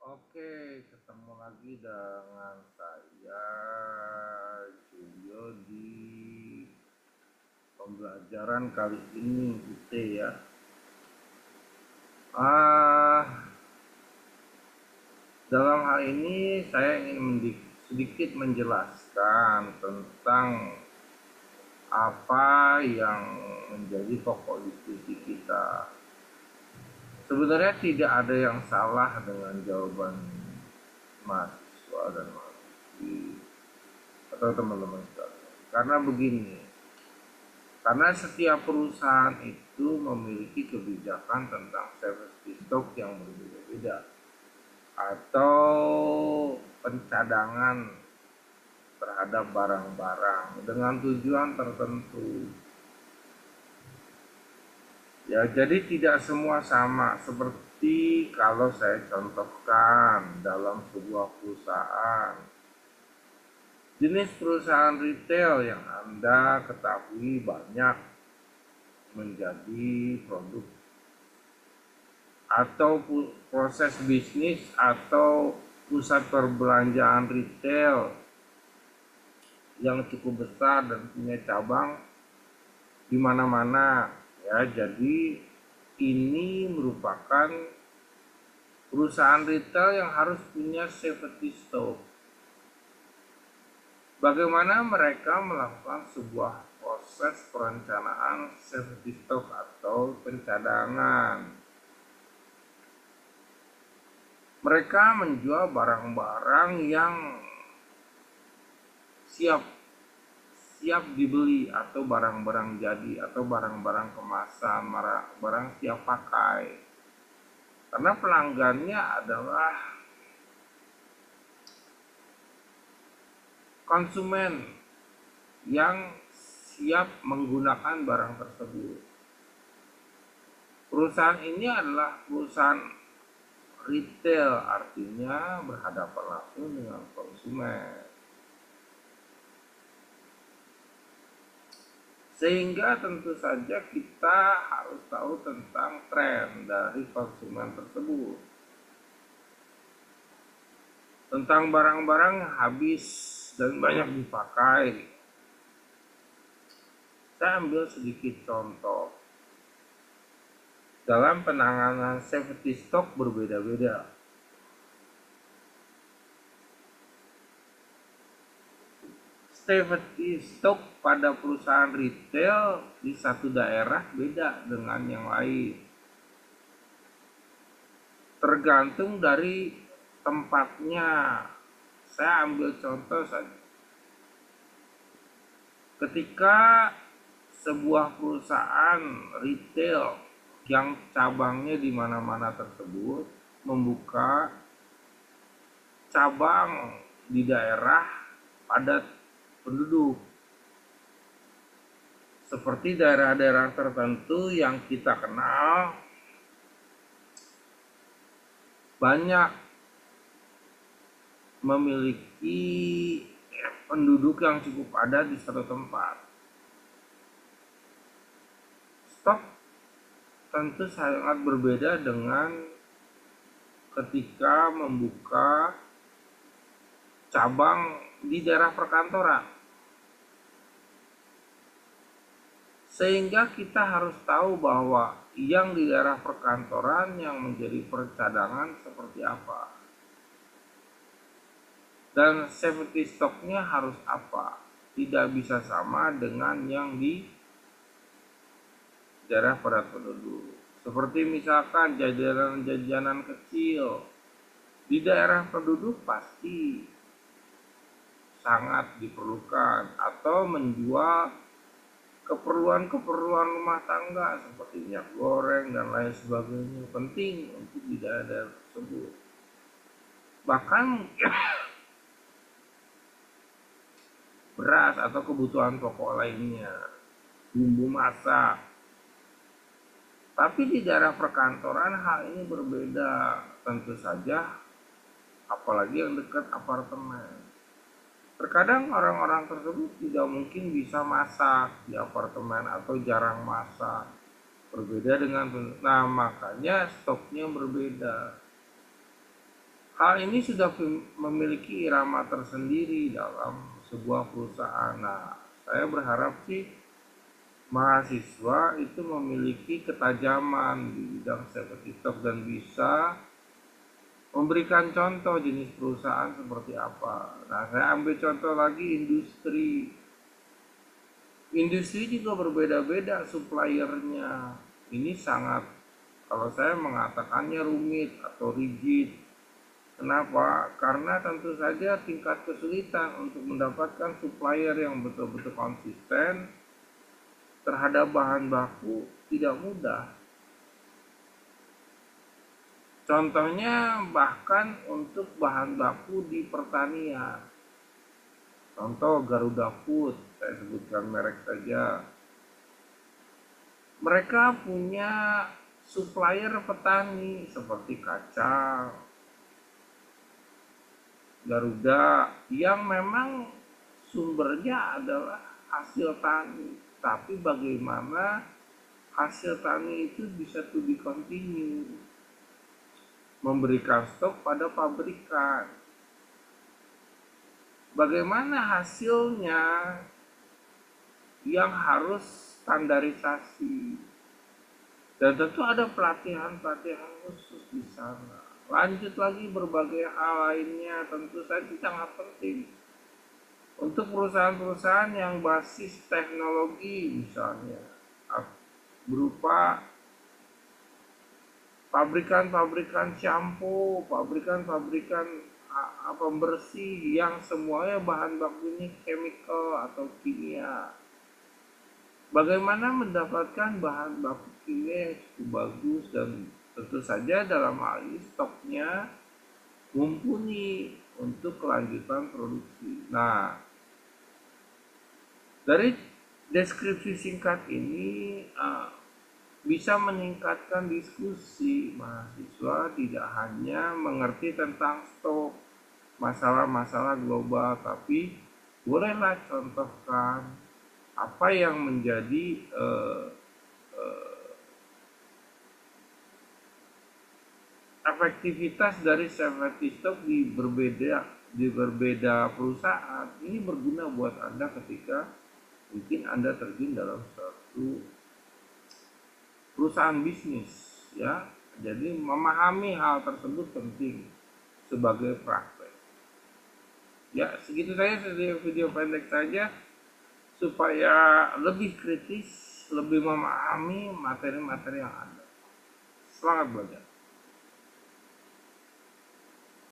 Oke, ketemu lagi dengan saya Julio di pembelajaran kali ini gitu ya. Ah, dalam hal ini saya ingin sedikit menjelaskan tentang apa yang menjadi pokok diskusi kita. Sebenarnya tidak ada yang salah dengan jawaban mahasiswa dan mahasiswi atau teman-teman sekalian. Karena begini, karena setiap perusahaan itu memiliki kebijakan tentang safety stock yang berbeda-beda atau pencadangan terhadap barang-barang dengan tujuan tertentu. Ya, jadi tidak semua sama seperti kalau saya contohkan dalam sebuah perusahaan. Jenis perusahaan retail yang Anda ketahui banyak menjadi produk atau proses bisnis atau pusat perbelanjaan retail yang cukup besar dan punya cabang di mana-mana ya. Jadi ini merupakan perusahaan retail yang harus punya safety stock. Bagaimana mereka melakukan sebuah proses perencanaan safety stock atau pencadangan? Mereka menjual barang-barang yang siap dibeli atau barang-barang jadi atau barang-barang kemasan, barang siap pakai. Karena pelanggannya adalah konsumen yang siap menggunakan barang tersebut. Perusahaan ini adalah perusahaan retail, artinya berhadapan langsung dengan konsumen. Sehingga tentu saja kita harus tahu tentang tren dari konsumen tersebut. Tentang barang-barang yang habis dan banyak dipakai. Saya ambil sedikit contoh. Dalam penanganan safety stock berbeda-beda. Safety stock pada perusahaan retail di satu daerah beda dengan yang lain. Tergantung dari tempatnya. Saya ambil contoh saja. Ketika sebuah perusahaan retail yang cabangnya di mana-mana tersebut membuka cabang di daerah padat penduduk, seperti daerah-daerah tertentu yang kita kenal banyak memiliki penduduk yang cukup padat di satu tempat. Stok tentu sangat berbeda dengan ketika membuka cabang di daerah perkantoran. Sehingga kita harus tahu bahwa yang di daerah perkantoran yang menjadi percadangan seperti apa. Dan safety stocknya harus apa. Tidak bisa sama dengan yang di daerah padat penduduk. Seperti misalkan jajanan-jajanan kecil. Di daerah penduduk pasti sangat diperlukan. Atau menjual keperluan rumah tangga seperti minyak goreng dan lain sebagainya penting untuk di daerah tersebut. Bahkan beras atau kebutuhan pokok lainnya, bumbu masak. Tapi di daerah perkantoran hal ini berbeda, tentu saja apalagi yang dekat apartemen. Terkadang orang-orang tersebut tidak mungkin bisa masak di apartemen atau jarang masak. Berbeda dengan, makanya stoknya berbeda. Hal ini sudah memiliki irama tersendiri dalam sebuah perusahaan. Nah, saya berharap sih mahasiswa itu memiliki ketajaman di bidang safety stock dan bisa memberikan contoh jenis perusahaan seperti apa. Nah, saya ambil contoh lagi industri. Industri juga berbeda-beda suppliernya. Ini sangat, kalau saya mengatakannya rumit atau rigid. Kenapa? Karena tentu saja tingkat kesulitan untuk mendapatkan supplier yang betul-betul konsisten terhadap bahan baku tidak mudah. Contohnya bahkan untuk bahan baku di pertanian. Contoh Garuda Food, saya sebutkan merek saja. Mereka punya supplier petani seperti kacang, Garuda yang memang sumbernya adalah hasil tani. Tapi bagaimana hasil tani itu bisa to be continue, memberikan stok pada pabrikan. Bagaimana hasilnya yang harus standarisasi. Dan tentu ada pelatihan-pelatihan khusus di sana. Lanjut lagi berbagai hal lainnya tentu saja sangat penting. Untuk perusahaan-perusahaan yang basis teknologi misalnya, berupa pabrikan-pabrikan shampoo, pabrikan-pabrikan pembersih yang semuanya bahan bakunya chemical atau kimia. Bagaimana mendapatkan bahan baku kimia yang cukup bagus dan tentu saja dalam hal ini stoknya mumpuni untuk kelanjutan produksi. Nah, dari deskripsi singkat ini bisa meningkatkan diskusi mahasiswa tidak hanya mengerti tentang stok, masalah-masalah global, tapi bolehlah contohkan apa yang menjadi efektivitas dari safety stock di berbeda perusahaan. Ini berguna buat Anda ketika mungkin Anda terjun dalam suatu perusahaan bisnis, ya. Jadi memahami hal tersebut penting sebagai praktek. Ya, segitu saja video pendek saja supaya lebih kritis, lebih memahami materi-materi yang ada. Semangat belajar.